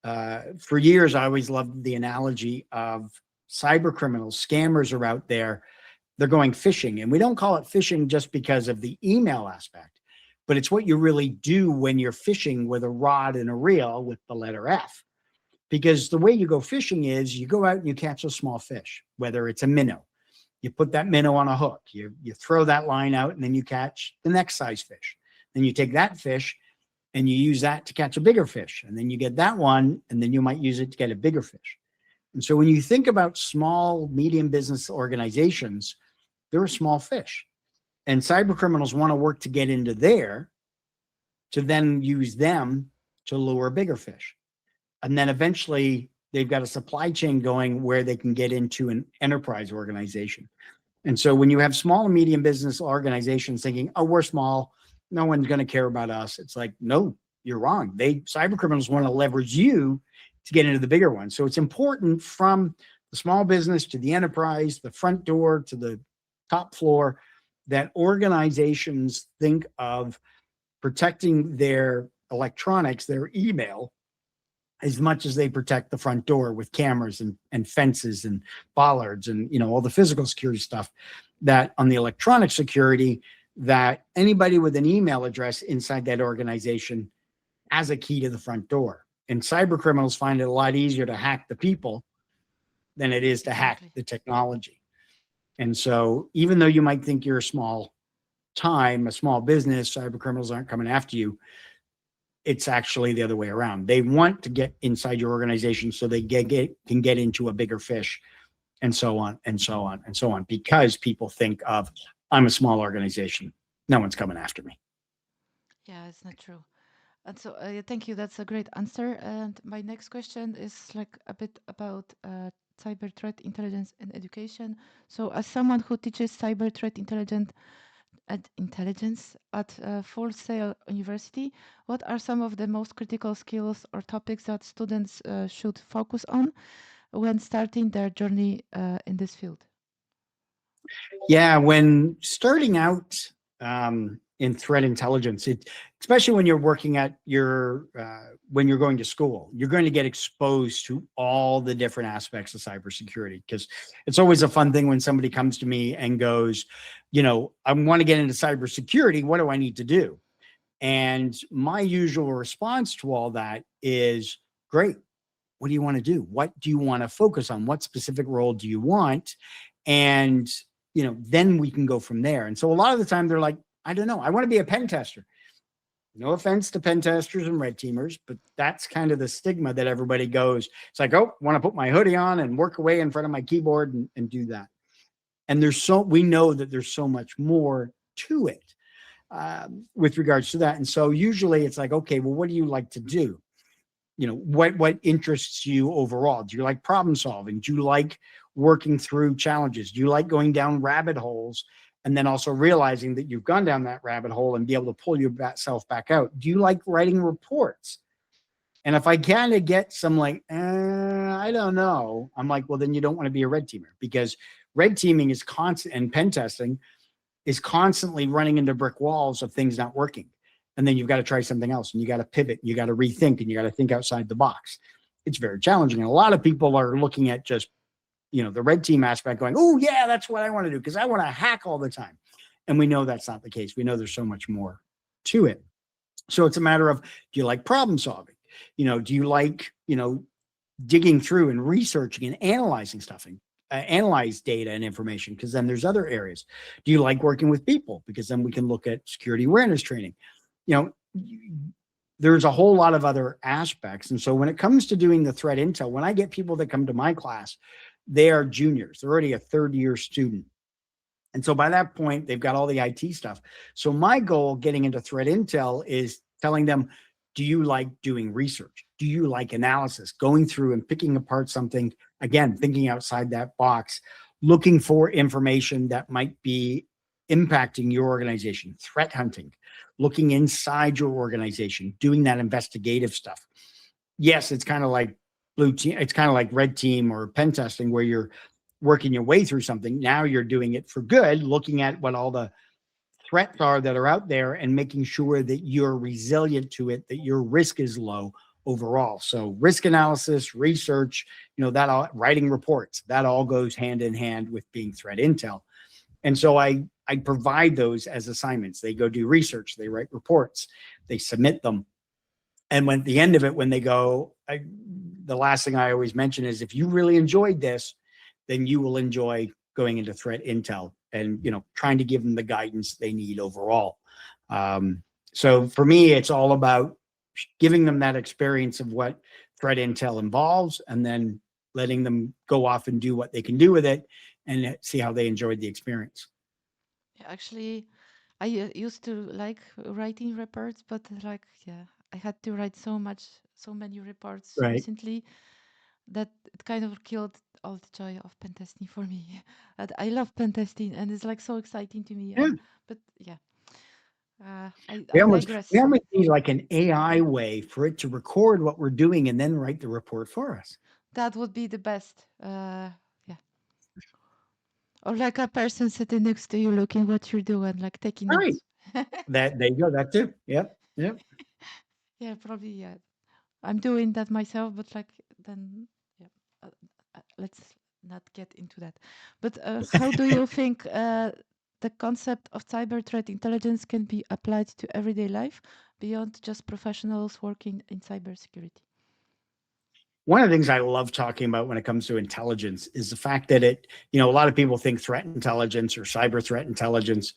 B: for years, I always loved the analogy of cyber criminals, scammers are out there, they're going phishing. And we don't call it phishing just because of the email aspect, but it's what you really do when you're fishing with a rod and a reel with the letter F. Because the way you go fishing is you go out and you catch a small fish, whether it's a minnow. You put that minnow on a hook, you throw that line out, and then you catch the next size fish. Then you take that fish and you use that to catch a bigger fish. And then you get that one, and then you might use it to get a bigger fish. And so when you think about small, medium business organizations, they're a small fish. And cyber criminals want to work to get into there to then use them to lure bigger fish. And then eventually they've got a supply chain going where they can get into an enterprise organization. And so when you have small and medium business organizations thinking, oh, we're small, no one's going to care about us. It's like, no, you're wrong. Cyber criminals want to leverage you to get into the bigger one. So it's important from the small business to the enterprise, the front door to the top floor, that organizations think of protecting their electronics, their email, as much as they protect the front door with cameras and fences and bollards and all the physical security stuff. That on the electronic security, that anybody with an email address inside that organization has a key to the front door. And cyber criminals find it a lot easier to hack the people than it is to hack the technology. And so even though you might think you're a small business, cyber criminals aren't coming after you. It's actually the other way around. They want to get inside your organization so they can get into a bigger fish, and so on and so on and so on, because people think of, I'm a small organization, no one's coming after me.
A: Yeah, it's not true. And so, thank you. That's a great answer. And my next question is like a bit about cyber threat intelligence and education. So, as someone who teaches cyber threat intelligence at Full Sail University, what are some of the most critical skills or topics that students should focus on when starting their journey in this field?
B: Yeah, when starting out in threat intelligence. Especially when you're working at when you're going to school, you're going to get exposed to all the different aspects of cybersecurity, because it's always a fun thing when somebody comes to me and goes, I want to get into cybersecurity. What do I need to do? And my usual response to all that is, great. What do you want to do? What do you want to focus on? What specific role do you want? And, then we can go from there. And so a lot of the time they're like, I don't know. I want to be a pen tester. No offense to pen testers and red teamers, but that's kind of the stigma that everybody goes. It's like, oh, I want to put my hoodie on and work away in front of my keyboard and do that. And we know that there's so much more to it with regards to that. And so usually it's like, okay, well, what do you like to do? What interests you overall? Do you like problem solving? Do you like working through challenges? Do you like going down rabbit holes and then also realizing that you've gone down that rabbit hole and be able to pull yourself back out? Do you like writing reports? And if I kind of get some like, I don't know, I'm like, well, then you don't want to be a red teamer, because red teaming is constant, and pen testing is constantly running into brick walls of things not working. And then you've got to try something else, and you got to pivot, you got to rethink, and you got to think outside the box. It's very challenging. And a lot of people are looking at just, the red team aspect going, oh yeah, that's what I want to do, because I want to hack all the time. And we know that's not the case. We know there's so much more to it. So it's a matter of, do you like problem solving? Do you like, digging through and researching and analyzing stuff and analyze data and information? Because then there's other areas. Do you like working with people? Because then we can look at security awareness training. There's a whole lot of other aspects. And so when it comes to doing the threat intel, when I get people that come to my class, they are juniors. They're already a third-year student. And so by that point, they've got all the IT stuff. So my goal getting into threat intel is telling them, do you like doing research? Do you like analysis, going through and picking apart something, again, thinking outside that box, looking for information that might be impacting your organization, threat hunting, looking inside your organization, doing that investigative stuff. Yes, it's kind of like blue team, it's kind of like red team or pen testing, where you're working your way through something. Now you're doing it for good, looking at what all the threats are that are out there and making sure that you're resilient to it, that your risk is low overall. So risk analysis, research, that all, writing reports, that all goes hand in hand with being threat intel. And so I provide those as assignments. They go do research, they write reports, they submit them. And when at the end of it, when they go, the last thing I always mention is, if you really enjoyed this, then you will enjoy going into threat intel and, trying to give them the guidance they need overall. So for me, it's all about giving them that experience of what threat intel involves, and then letting them go off and do what they can do with it and see how they enjoyed the experience.
A: Yeah, actually, I used to like writing reports, but I had to write so many reports
B: Right.
A: recently that it kind of killed all the joy of pen testing for me. And I love pen testing, and it's so exciting to me.
B: Yeah.
A: But yeah, I
B: We
A: digress.
B: almost need like an AI way for it to record what we're doing and then write the report for us.
A: That would be the best. Yeah. Or like a person sitting next to you looking what you're doing, like taking
B: All right.
A: notes.
B: There you go. That too. Yep. Yep.
A: Yeah, probably. Yeah, I'm doing that myself, but then, yeah. Let's not get into that. But how do you think the concept of cyber threat intelligence can be applied to everyday life beyond just professionals working in cybersecurity?
B: One of the things I love talking about when it comes to intelligence is the fact that a lot of people think threat intelligence or cyber threat intelligence,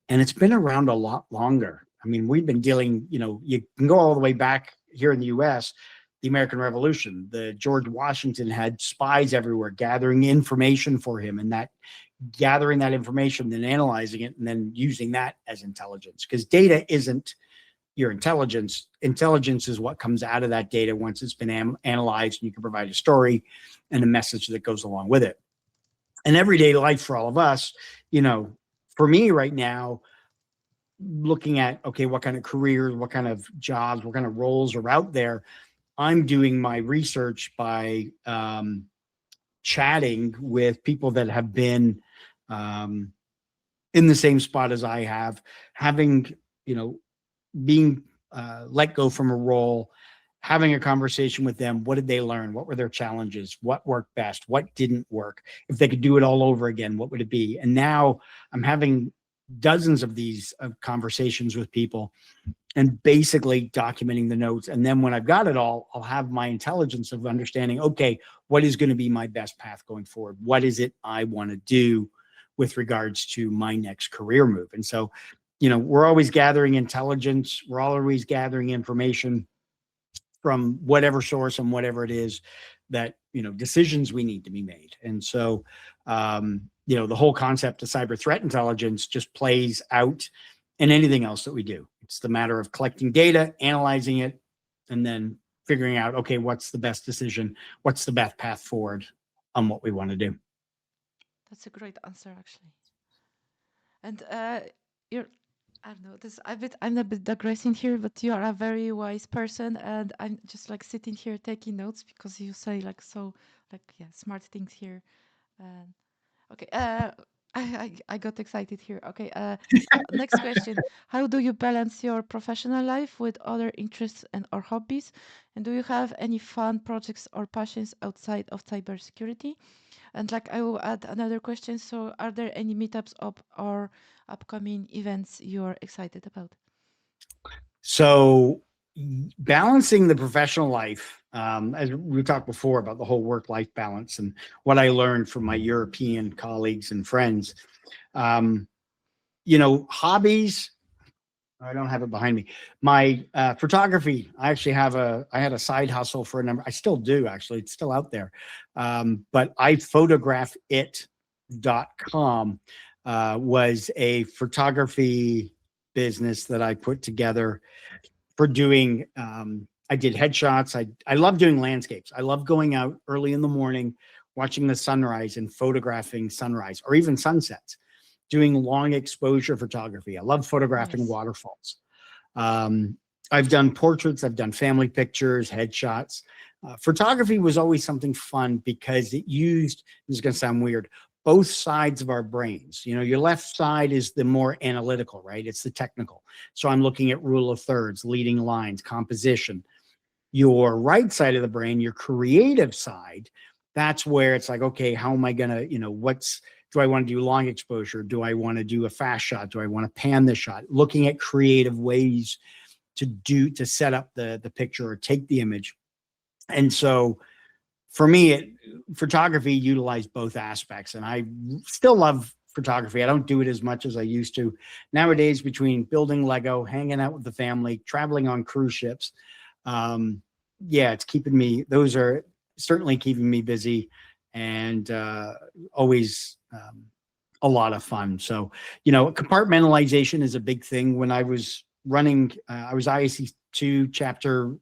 B: and it's been around a lot longer. I mean, we've been dealing, you can go all the way back here in the US, the American Revolution. The George Washington had spies everywhere gathering information for him, and that gathering that information, then analyzing it, and then using that as intelligence. Because data isn't your intelligence. Intelligence is what comes out of that data once it's been analyzed, and you can provide a story and a message that goes along with it. And everyday life for all of us, for me right now, looking at, okay, what kind of careers, what kind of jobs, what kind of roles are out there, I'm doing my research by chatting with people that have been in the same spot as I have, having you know, being let go from a role, having a conversation with them. What did they learn? What were their challenges? What worked best? What didn't work? If they could do it all over again, what would it be? And now I'm having dozens of these conversations with people and basically documenting the notes. And then when I've got it all, I'll have my intelligence of understanding, okay, what is going to be my best path going forward? What is it I want to do with regards to my next career move? And so, we're always gathering intelligence. We're always gathering information from whatever source and whatever it is that, decisions we need to be made. And so, the whole concept of cyber threat intelligence just plays out in anything else that we do. It's the matter of collecting data, analyzing it, and then figuring out, okay, what's the best decision? What's the best path forward on what we want to do?
A: That's a great answer, actually. And you're, I don't know, I'm a bit digressing here, but you are a very wise person, and I'm just like sitting here taking notes because you say like so, like yeah, smart things here. And okay, I got excited here. Okay, next question: how do you balance your professional life with other interests and or hobbies? And do you have any fun projects or passions outside of cybersecurity? And like I will add another question. So are there any meetups up or upcoming events you're excited about?
B: So, balancing the professional life, as we talked before about the whole work-life balance and what I learned from my European colleagues and friends, um, hobbies. I don't have it behind me. My photography. I had a side hustle for a number. I still do actually. It's still out there, but I photograph it.com was a photography business that I put together for doing. I did headshots. I love doing landscapes. I love going out early in the morning, watching the sunrise and photographing sunrise or even sunsets. Doing long exposure photography. I love photographing
A: Nice.
B: waterfalls. Um, I've done portraits. I've done family pictures, headshots. Photography was always something fun because it used. This is going to sound weird, both sides of our brains. Your left side is the more analytical, right? It's the technical. So I'm looking at rule of thirds, leading lines, composition. Your right side of the brain, your creative side, that's where it's like, okay, how am I going to, do I want to do long exposure? Do I want to do a fast shot? Do I want to pan the shot? Looking at creative ways to set up the picture or take the image. And so for me, photography utilized both aspects, and I still love photography. I don't do it as much as I used to nowadays. Between building Lego, hanging out with the family, traveling on cruise ships, yeah, it's keeping me. Those are certainly keeping me busy, and always a lot of fun. So, compartmentalization is a big thing. When I was running, I was ISC2 Chapter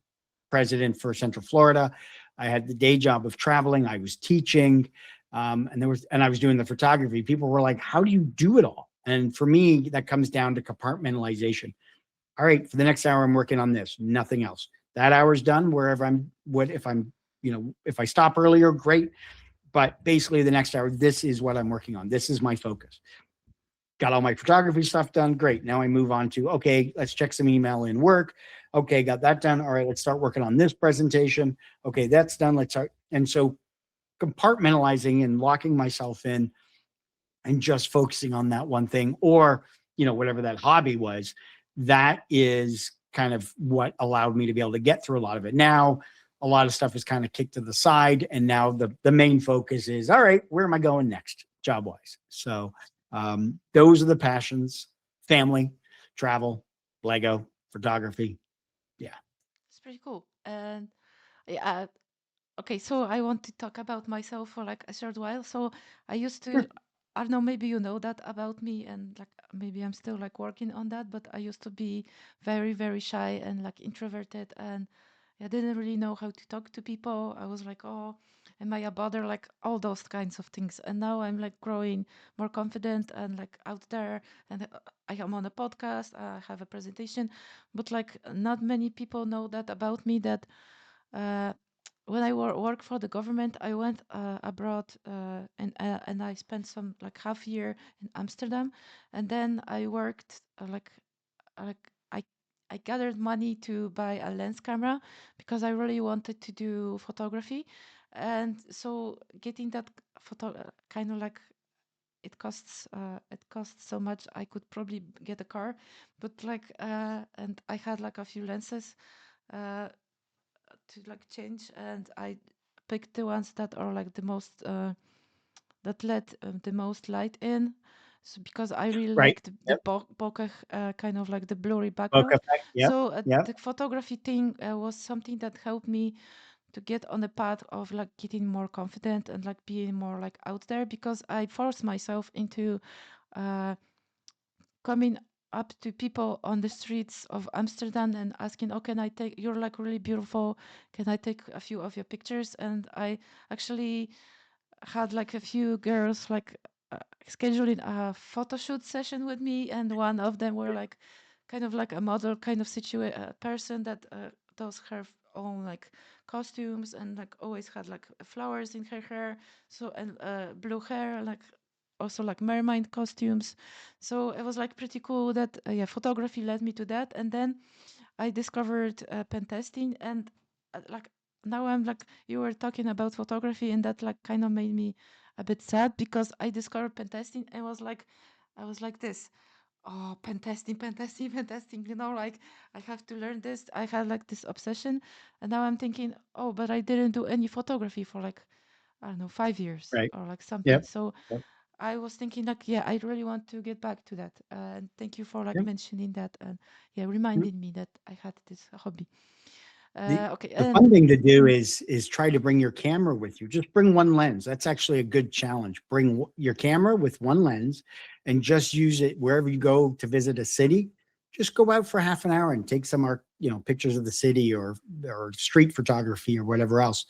B: president for Central Florida. I had the day job of traveling. I was teaching, and I was doing the photography. People were like, "How do you do it all?" And for me, that comes down to compartmentalization. All right, for the next hour, I'm working on this, nothing else. That hour's done. Wherever I'm, if I stop earlier, great. But basically, the next hour, this is what I'm working on. This is my focus. Got all my photography stuff done. Great. Now I move on to, okay, let's check some email in work. Okay, got that done. All right, let's start working on this presentation. Okay, that's done. Let's start. And so compartmentalizing and locking myself in and just focusing on that one thing, or, whatever that hobby was, that is kind of what allowed me to be able to get through a lot of it. Now, a lot of stuff is kind of kicked to the side. And now the main focus is, all right, where am I going next job wise? So those are the passions: family, travel, Lego, photography. Yeah.
A: It's pretty cool. And yeah, okay, so I want to talk about myself for like a short while. So I used to,
B: Sure.
A: I don't know, maybe you know that about me, and like maybe I'm still like working on that, but I used to be very, very shy and like introverted, and I didn't really know how to talk to people. I was like, oh, am I a bother? Like all those kinds of things. And now I'm like growing more confident and like out there, and I am on a podcast, I have a presentation, but like not many people know that about me that. Uh, when I work for the government, I went abroad and I spent some like half year in Amsterdam, and then I worked like like I gathered money to buy a lens camera because I really wanted to do photography, and so getting that photo kind of like it costs so much. I could probably get a car, but like and I had like a few lenses uh to like change, and I picked the ones that are like the most that let the most light in. So because I really
B: Right.
A: liked the
B: Yep.
A: bokeh, kind of like the blurry
B: Bokeh
A: background.
B: effect. Yep.
A: So
B: Yep.
A: the photography thing was something that helped me to get on the path of like getting more confident and like being more like out there, because I forced myself into uh, coming up to people on the streets of Amsterdam and asking, "Oh, can I take? You're like really beautiful. Can I take a few of your pictures?" And I actually had like a few girls like scheduling a photo shoot session with me, and one of them were like kind of like a model kind of person that does her own like costumes, and like always had like flowers in her hair, so and blue hair, like also like mermaid costumes. So it was like pretty cool that yeah, photography led me to that. And then I discovered pen testing, and like now I'm like, you were talking about photography, and that like kind of made me a bit sad, because I discovered pen testing and was like, I was like this, oh, pen testing, pen testing, pen testing, like I have to learn this. I had like this obsession, and now I'm thinking, oh, but I didn't do any photography for like, I don't know, 5 years
B: Right.
A: or like something.
B: Yep.
A: So
B: Yep.
A: I was thinking like, yeah, I really want to get back to that. And thank you for like
B: Yep.
A: mentioning that, and yeah,
B: Yep.
A: reminding me that I had this hobby. Okay,
B: The
A: and
B: fun thing to do is try to bring your camera with you. Just bring one lens. That's actually a good challenge. Bring your camera with one lens and just use it wherever you go to visit a city. Just go out for half an hour and take some art, pictures of the city or street photography or whatever else,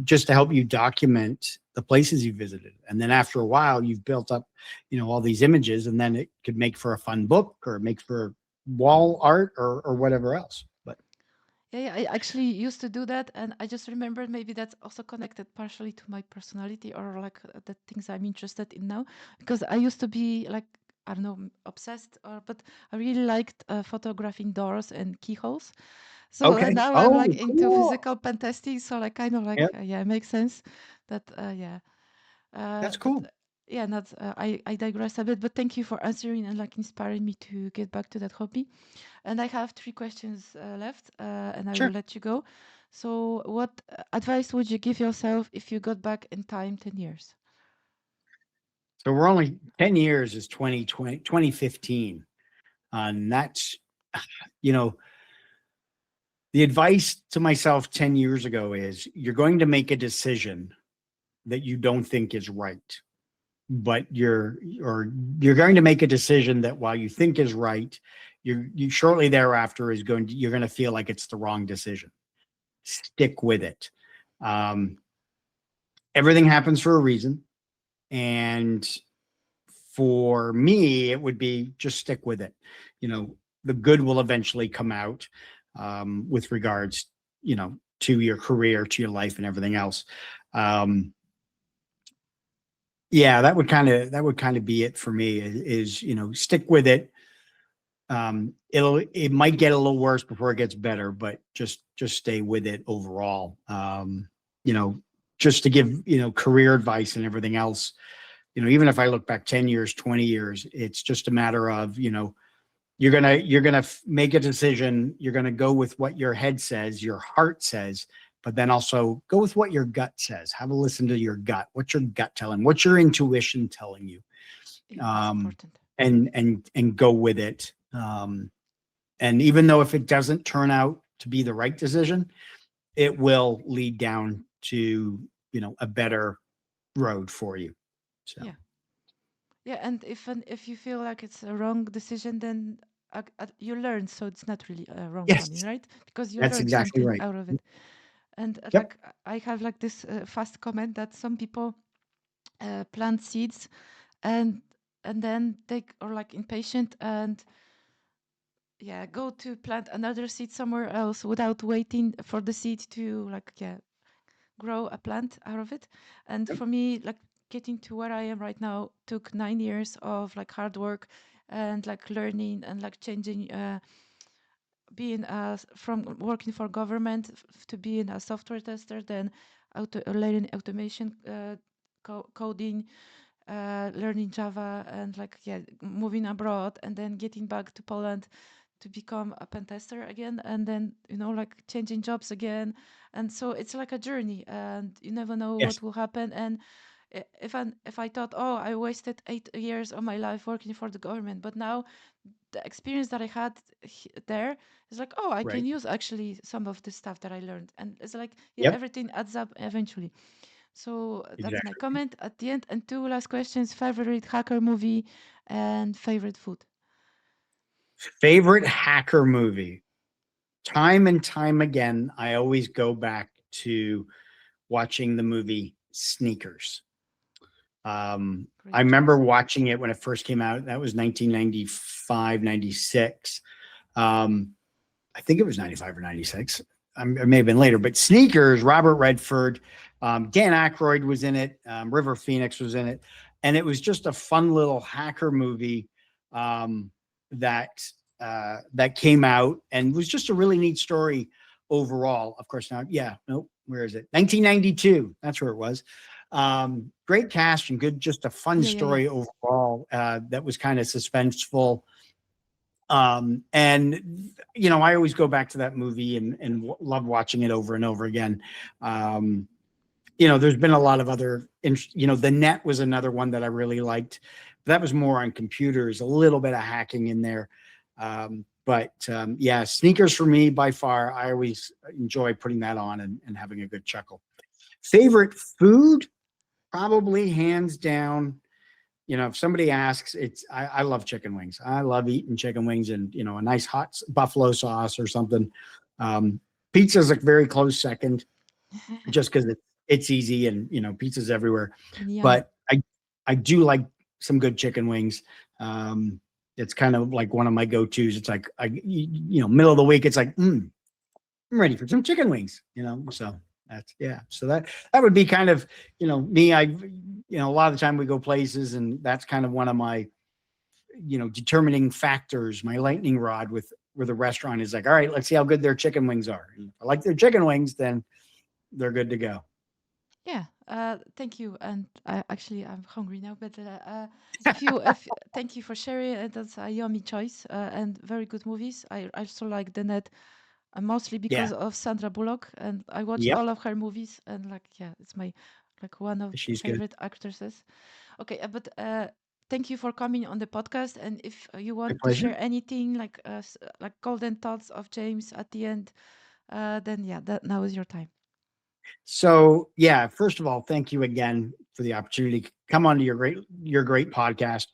B: just to help you document the places you visited. And then after a while, you've built up, all these images, and then it could make for a fun book or make for wall art or whatever else. But
A: yeah, yeah, I actually used to do that, and I just remembered maybe that's also connected partially to my personality, or like the things I'm interested in now, because I used to be like, I don't know, obsessed, or but I really liked photographing doors and keyholes. So
B: okay.
A: now I'm like
B: Oh,
A: into
B: cool.
A: physical pen testing. So like kind of like
B: Yep.
A: yeah, it makes sense that yeah.
B: That's
A: But
B: cool.
A: yeah, not I digress a bit. But thank you for answering and like inspiring me to get back to that hobby. And I have three questions left, and I will
B: Sure.
A: let you go. So, what advice would you give yourself if you got back in time 10 years?
B: So we're only 10 years is 2020, 2015. And that's, you know, the advice to myself 10 years ago is you're going to make a decision that you don't think is right, but you're going to make a decision that while you think is right, you shortly thereafter you're going to feel like it's the wrong decision. Stick with it. Um, Everything happens for a reason. And for me, it would be just stick with it. You know, the good will eventually come out with regards, to your career, to your life, and everything else. Um, yeah, that would kind of be it for me. Is stick with it. It might get a little worse before it gets better, but just stay with it overall. You know, just to give career advice and everything else. Even if I look back 10 years, 20 years, it's just a matter of, you're gonna make a decision. You're gonna go with what your head says, your heart says, but then also go with what your gut says. Have a listen to your gut. What's your gut telling? What's your intuition telling you?
A: Yeah, that's
B: Um,
A: important.
B: and go with it. And even though if it doesn't turn out to be the right decision, it will lead down to a better road for you. So
A: Yeah, yeah. And if you feel like it's a wrong decision, then you learn, so it's not really wrong for me,
B: yes,
A: right? Because you
B: that's
A: learned
B: exactly
A: something
B: right.
A: out of it. And
B: Yep.
A: like I have like this fast comment that some people plant seeds, and then they are like impatient and yeah, go to plant another seed somewhere else without waiting for the seed to like yeah, grow a plant out of it. And
B: Yep.
A: for me, like getting to where I am right now took 9 years of like hard work, and like learning and like changing, being from working for government to being a software tester, then learning automation, coding, learning Java, and like yeah, moving abroad, and then getting back to Poland to become a pen tester again, and then like changing jobs again. And so it's like a journey, and you never know
B: Yes.
A: what will happen. And if I thought, oh, I wasted 8 years of my life working for the government, but now the experience that I had there is like, oh, I can
B: Right.
A: use actually some of the stuff that I learned, and it's like, yeah,
B: Yep.
A: everything adds up eventually. So that's my
B: Exactly.
A: comment at the end. And two last questions: favorite hacker movie and favorite food.
B: Favorite hacker movie. Time and time again, I always go back to watching the movie Sneakers. I
A: Great
B: remember
A: choice.
B: watching it when it first came out. That was 1995, 96. Um, I think it was 95 or 96. It may have been later, but Sneakers, Robert Redford, Dan Aykroyd was in it. River Phoenix was in it. And it was just a fun little hacker movie um, that that came out and was just a really neat story overall. Of course, now, yeah, nope, where is it? 1992. That's where it was. Great cast and good, just a fun
A: Yeah, yeah, yeah.
B: story overall that was kind of suspenseful. And I always go back to that movie and love watching it over and over again. Um, there's been a lot of other, The Net was another one that I really liked. That was more on computers, a little bit of hacking in there. But yeah, Sneakers for me by far. I always enjoy putting that on and having a good chuckle. Favorite food, probably hands down. If somebody asks, I love chicken wings. I love eating chicken wings and a nice hot buffalo sauce or something. Um, Pizza is a very close second, just because it's easy and pizza's everywhere.
A: And yummy.
B: But I do like some good chicken wings. It's kind of like one of my go-tos. It's like middle of the week. It's like I'm ready for some chicken wings. So that's yeah. So that would be kind of me. A lot of the time we go places, and that's kind of one of my determining factors. My lightning rod with a restaurant is like, all right, let's see how good their chicken wings are. And if I like their chicken wings, then they're good to go.
A: Yeah, thank you. And I'm hungry now. But if thank you for sharing. That's a yummy choice and very good movies. I also like The Net, mostly
B: Yeah.
A: because of Sandra Bullock, and I watched
B: Yep.
A: all of her movies. And like, yeah, it's my like one of
B: She's good.
A: favorite actresses. Okay, but thank you for coming on the podcast. And if you
B: My
A: want to
B: pleasure.
A: share anything like golden thoughts of James at the end, then yeah, that now is your time.
B: So yeah, first of all, thank you again for the opportunity to come onto your great podcast,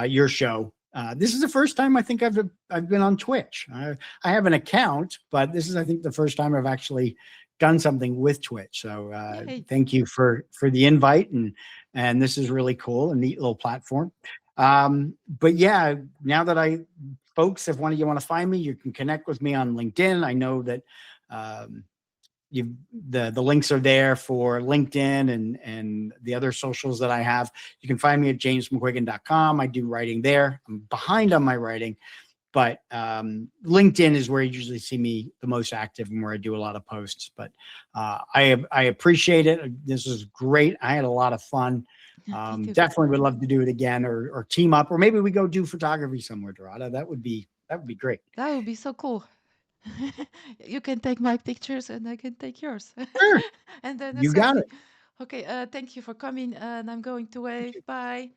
B: your show. This is the first time I think I've been on Twitch. I have an account, but this is I think the first time I've actually done something with Twitch. So
A: Yay!
B: thank you for the invite and this is really cool, a neat little platform. But yeah, now that folks, if one of you want to find me, you can connect with me on LinkedIn. I know that. Um, the links are there for LinkedIn and the other socials that I have. You can find me at jamesmcquiggan.com. I do writing there. I'm behind on my writing, but LinkedIn is where you usually see me the most active and where I do a lot of posts. But I appreciate it. This was great. I had a lot of fun.
A: Me too.
B: Definitely would love to do it again or team up, or maybe we go do photography somewhere, Dorada. That would be great.
A: That would be so cool. You can take my pictures and I can take yours.
B: Sure.
A: And then a
B: You got it.
A: selfie. Okay, thank you for coming and I'm going to wave. Bye.